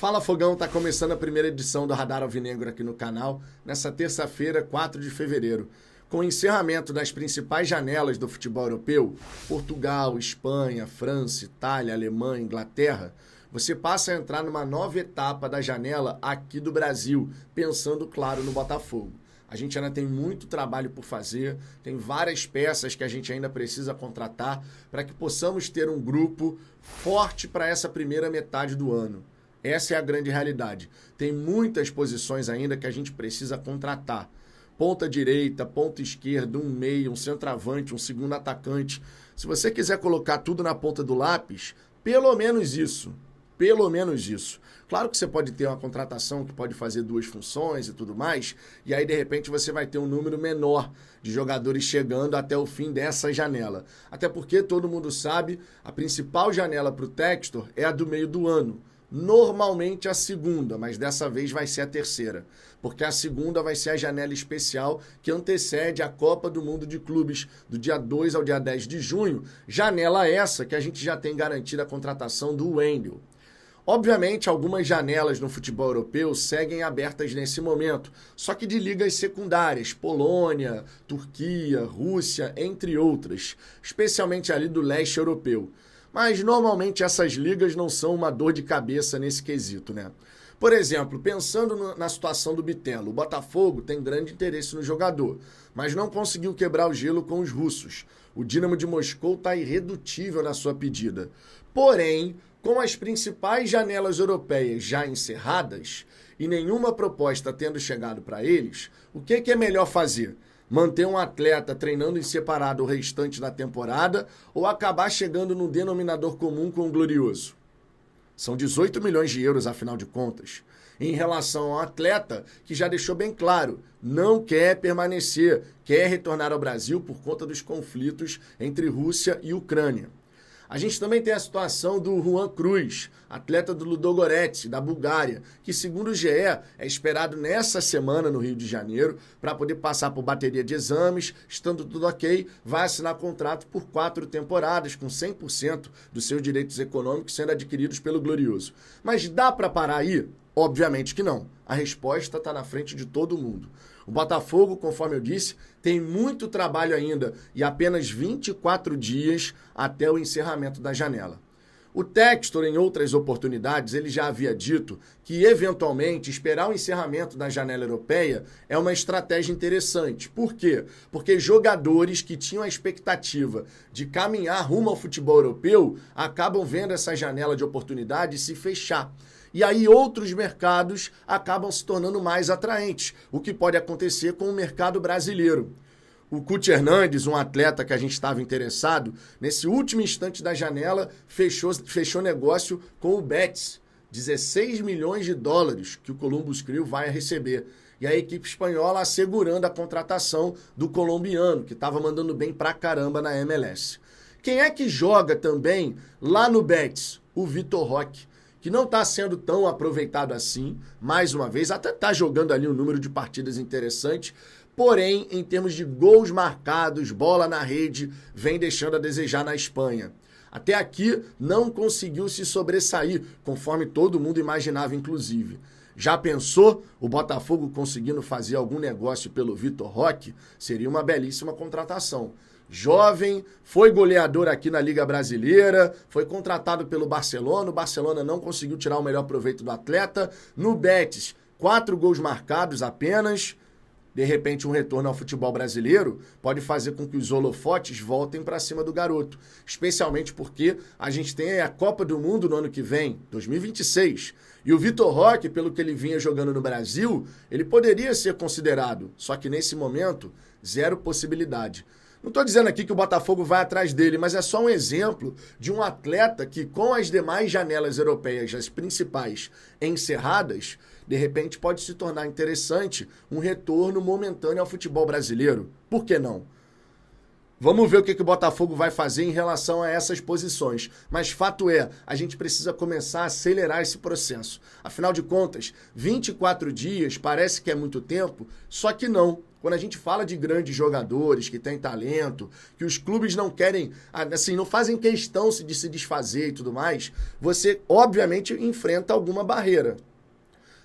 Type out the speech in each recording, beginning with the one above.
Fala Fogão, tá começando a primeira edição do Radar Alvinegro aqui no canal, nessa terça-feira, 4 de fevereiro. Com o encerramento das principais janelas do futebol europeu, Portugal, Espanha, França, Itália, Alemanha, Inglaterra, você passa a entrar numa nova etapa da janela aqui do Brasil, pensando, claro, no Botafogo. A gente ainda tem muito trabalho por fazer, tem várias peças que a gente ainda precisa contratar para que possamos ter um grupo forte para essa primeira metade do ano. Essa é a grande realidade. Tem muitas posições ainda que a gente precisa contratar. Ponta direita, ponta esquerda, um meio, um centroavante, um segundo atacante. Se você quiser colocar tudo na ponta do lápis, pelo menos isso. Pelo menos isso. Claro que você pode ter uma contratação que pode fazer duas funções e tudo mais, e aí de repente você vai ter um número menor de jogadores chegando até o fim dessa janela. Até porque todo mundo sabe, a principal janela para o Textor é a do meio do ano. Normalmente a segunda, mas dessa vez vai ser a terceira, porque a segunda vai ser a janela especial que antecede a Copa do Mundo de Clubes do dia 2 ao dia 10 de junho, janela essa que a gente já tem garantida a contratação do Wendel. Obviamente, algumas janelas no futebol europeu seguem abertas nesse momento, só que de ligas secundárias, Polônia, Turquia, Rússia, entre outras, especialmente ali do leste europeu. Mas normalmente essas ligas não são uma dor de cabeça nesse quesito, né? Por exemplo, pensando na situação do Bitelo, o Botafogo tem grande interesse no jogador, mas não conseguiu quebrar o gelo com os russos. O Dinamo de Moscou está irredutível na sua pedida. Porém, com as principais janelas europeias já encerradas e nenhuma proposta tendo chegado para eles, o que é melhor fazer? Manter um atleta treinando em separado o restante da temporada ou acabar chegando no denominador comum com o Glorioso? São 18 milhões de euros, afinal de contas. Em relação ao atleta, que já deixou bem claro, não quer permanecer, quer retornar ao Brasil por conta dos conflitos entre Rússia e Ucrânia. A gente também tem a situação do Juan Cruz, atleta do Ludogorets, da Bulgária, que, segundo o GE, é esperado nessa semana no Rio de Janeiro para poder passar por bateria de exames, estando tudo ok, vai assinar contrato por 4 temporadas, com 100% dos seus direitos econômicos sendo adquiridos pelo Glorioso. Mas dá para parar aí? Obviamente que não. A resposta está na frente de todo mundo. O Botafogo, conforme eu disse, tem muito trabalho ainda e apenas 24 dias até o encerramento da janela. O Textor, em outras oportunidades, ele já havia dito que, eventualmente, esperar o encerramento da janela europeia é uma estratégia interessante. Por quê? Porque jogadores que tinham a expectativa de caminhar rumo ao futebol europeu acabam vendo essa janela de oportunidade se fechar. E aí outros mercados acabam se tornando mais atraentes, o que pode acontecer com o mercado brasileiro. O Cuti Hernandes, um atleta que a gente estava interessado, nesse último instante da janela, fechou negócio com o Betis. 16 milhões de dólares que o Columbus Crew vai receber. E a equipe espanhola assegurando a contratação do colombiano, que estava mandando bem pra caramba na MLS. Quem é que joga também lá no Betis? O Vitor Roque, que não está sendo tão aproveitado assim, mais uma vez, até está jogando ali um número de partidas interessante, porém, em termos de gols marcados, bola na rede, vem deixando a desejar na Espanha. Até aqui, não conseguiu se sobressair, conforme todo mundo imaginava, inclusive. Já pensou o Botafogo conseguindo fazer algum negócio pelo Vitor Roque? Seria uma belíssima contratação. Jovem, foi goleador aqui na Liga Brasileira, foi contratado pelo Barcelona, o Barcelona não conseguiu tirar o melhor proveito do atleta. No Betis, 4 gols marcados apenas. De repente, um retorno ao futebol brasileiro pode fazer com que os holofotes voltem para cima do garoto. Especialmente porque a gente tem a Copa do Mundo no ano que vem, 2026. E o Vitor Roque, pelo que ele vinha jogando no Brasil, ele poderia ser considerado. Só que nesse momento, zero possibilidade. Não estou dizendo aqui que o Botafogo vai atrás dele, mas é só um exemplo de um atleta que, com as demais janelas europeias, as principais, encerradas, de repente pode se tornar interessante um retorno momentâneo ao futebol brasileiro. Por que não? Vamos ver o que o Botafogo vai fazer em relação a essas posições. Mas fato é, a gente precisa começar a acelerar esse processo. Afinal de contas, 24 dias parece que é muito tempo, só que não. quando a gente fala de grandes jogadores que têm talento, que os clubes não querem, assim, não fazem questão de se desfazer e tudo mais, você, obviamente, enfrenta alguma barreira.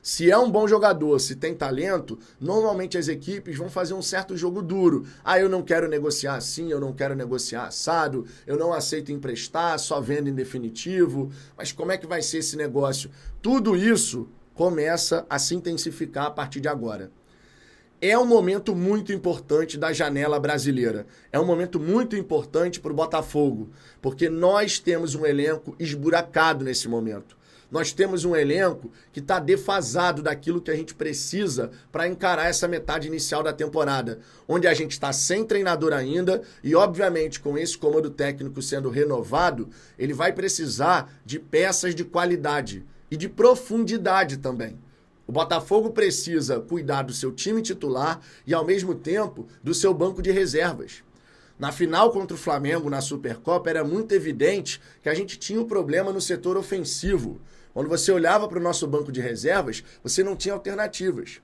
Se é um bom jogador, se tem talento, normalmente as equipes vão fazer um certo jogo duro. Eu não quero negociar assim, eu não quero negociar assado, eu não aceito emprestar, só vendo em definitivo. Mas como é que vai ser esse negócio? Tudo isso começa a se intensificar a partir de agora. É um momento muito importante da janela brasileira. É um momento muito importante para o Botafogo, porque nós temos um elenco esburacado nesse momento. Nós temos um elenco que está defasado daquilo que a gente precisa para encarar essa metade inicial da temporada, onde a gente está sem treinador ainda e, obviamente, com esse comando técnico sendo renovado, ele vai precisar de peças de qualidade e de profundidade também. O Botafogo precisa cuidar do seu time titular e, ao mesmo tempo, do seu banco de reservas. Na final contra o Flamengo, na Supercopa, era muito evidente que a gente tinha um problema no setor ofensivo. Quando você olhava para o nosso banco de reservas, você não tinha alternativas.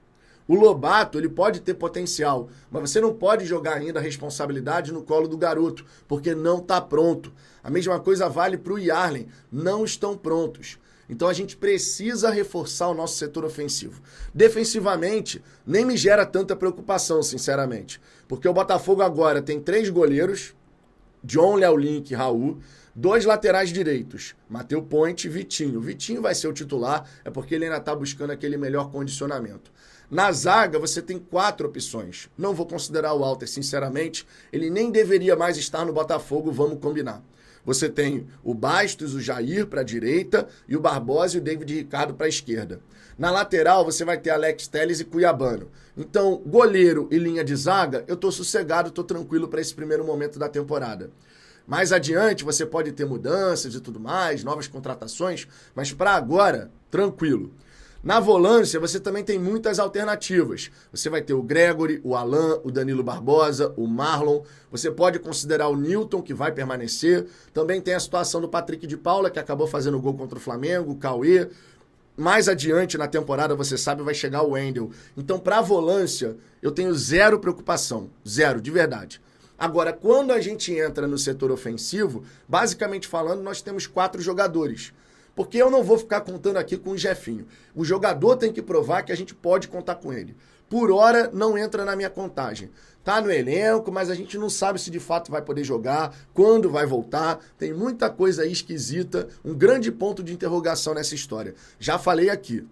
O Lobato, ele pode ter potencial, mas você não pode jogar ainda a responsabilidade no colo do garoto, porque não está pronto. A mesma coisa vale para o Yarlen, não estão prontos. Então a gente precisa reforçar o nosso setor ofensivo. Defensivamente, nem me gera tanta preocupação, sinceramente. Porque o Botafogo agora tem 3 goleiros, John, Léo Link e Raul, 2 laterais direitos, Matheus Ponte e Vitinho. Vitinho vai ser o titular, é porque ele ainda está buscando aquele melhor condicionamento. Na zaga, você tem 4 opções. Não vou considerar o Walter, sinceramente. Ele nem deveria mais estar no Botafogo, vamos combinar. Você tem o Bastos, o Jair para a direita e o Barbosa e o David Ricardo para a esquerda. Na lateral, você vai ter Alex Telles e Cuiabano. Então, goleiro e linha de zaga, eu estou sossegado, estou tranquilo para esse primeiro momento da temporada. Mais adiante, você pode ter mudanças e tudo mais, novas contratações, mas para agora, tranquilo. Na volância, você também tem muitas alternativas. Você vai ter o Gregory, o Alan, o Danilo Barbosa, o Marlon. Você pode considerar o Newton, que vai permanecer. Também tem a situação do Patrick de Paula, que acabou fazendo gol contra o Flamengo, o Cauê. Mais adiante na temporada, você sabe, vai chegar o Wendel. Então, para a volância, eu tenho zero preocupação. Zero, de verdade. Agora, quando a gente entra no setor ofensivo, basicamente falando, nós temos 4 jogadores. Porque eu não vou ficar contando aqui com o Jefinho. O jogador tem que provar que a gente pode contar com ele. Por hora, não entra na minha contagem. Tá no elenco, mas a gente não sabe se de fato vai poder jogar, quando vai voltar. Tem muita coisa aí esquisita, um grande ponto de interrogação nessa história. Já falei aqui.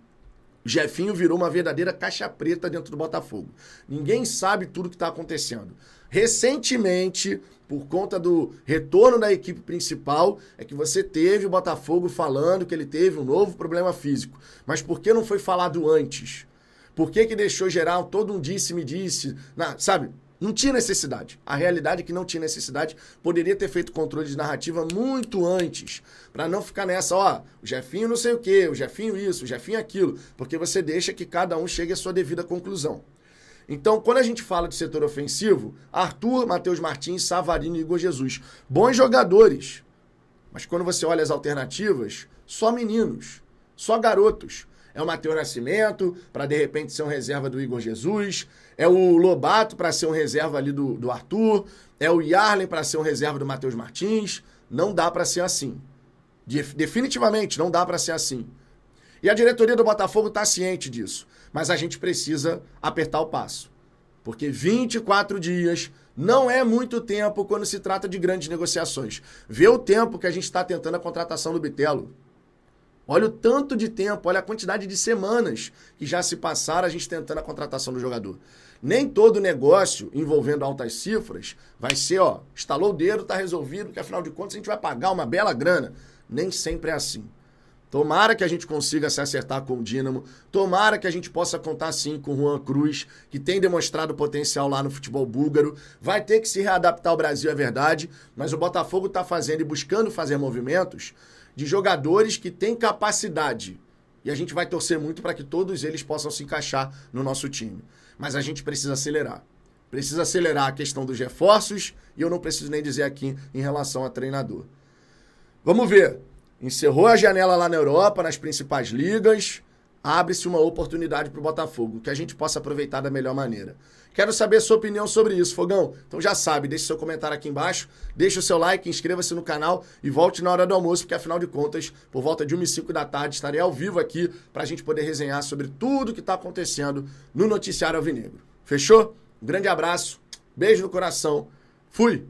O Jefinho virou uma verdadeira caixa preta dentro do Botafogo. Ninguém sabe tudo o que está acontecendo. Recentemente, por conta do retorno da equipe principal, é que você teve o Botafogo falando que ele teve um novo problema físico. Mas por que não foi falado antes? Por que deixou gerar todo um disse-me-disse? Sabe? Não tinha necessidade. A realidade é que não tinha necessidade. Poderia ter feito controle de narrativa muito antes, para não ficar nessa, o Jefinho não sei o quê, o Jefinho isso, o Jefinho aquilo, porque você deixa que cada um chegue à sua devida conclusão. Então, quando a gente fala de setor ofensivo, Arthur, Matheus Martins, Savarino e Igor Jesus, bons jogadores. Mas quando você olha as alternativas, só meninos, só garotos. É o Matheus Nascimento, para de repente ser um reserva do Igor Jesus. É o Lobato para ser um reserva ali do Arthur. É o Yarlen para ser um reserva do Matheus Martins. Não dá para ser assim. Definitivamente não dá para ser assim. E a diretoria do Botafogo está ciente disso. Mas a gente precisa apertar o passo. Porque 24 dias não é muito tempo quando se trata de grandes negociações. Vê o tempo que a gente está tentando a contratação do Bitelo. Olha o tanto de tempo, olha a quantidade de semanas que já se passaram a gente tentando a contratação do jogador. Nem todo negócio envolvendo altas cifras vai ser, estalou o dedo, tá resolvido, porque afinal de contas a gente vai pagar uma bela grana. Nem sempre é assim. Tomara que a gente consiga se acertar com o Dínamo, tomara que a gente possa contar sim com o Juan Cruz, que tem demonstrado potencial lá no futebol búlgaro, vai ter que se readaptar ao Brasil, é verdade, mas o Botafogo está fazendo e buscando fazer movimentos de jogadores que têm capacidade. E a gente vai torcer muito para que todos eles possam se encaixar no nosso time. Mas a gente precisa acelerar. Precisa acelerar a questão dos reforços e eu não preciso nem dizer aqui em relação a treinador. Vamos ver. Encerrou a janela lá na Europa, nas principais ligas. abre-se uma oportunidade para o Botafogo, que a gente possa aproveitar da melhor maneira. Quero saber a sua opinião sobre isso, Fogão. Então já sabe, deixe seu comentário aqui embaixo, deixe o seu like, inscreva-se no canal e volte na hora do almoço, porque afinal de contas, por volta de 1h05 da tarde, estarei ao vivo aqui para a gente poder resenhar sobre tudo que está acontecendo no Noticiário Alvinegro. Fechou? Um grande abraço, beijo no coração, fui!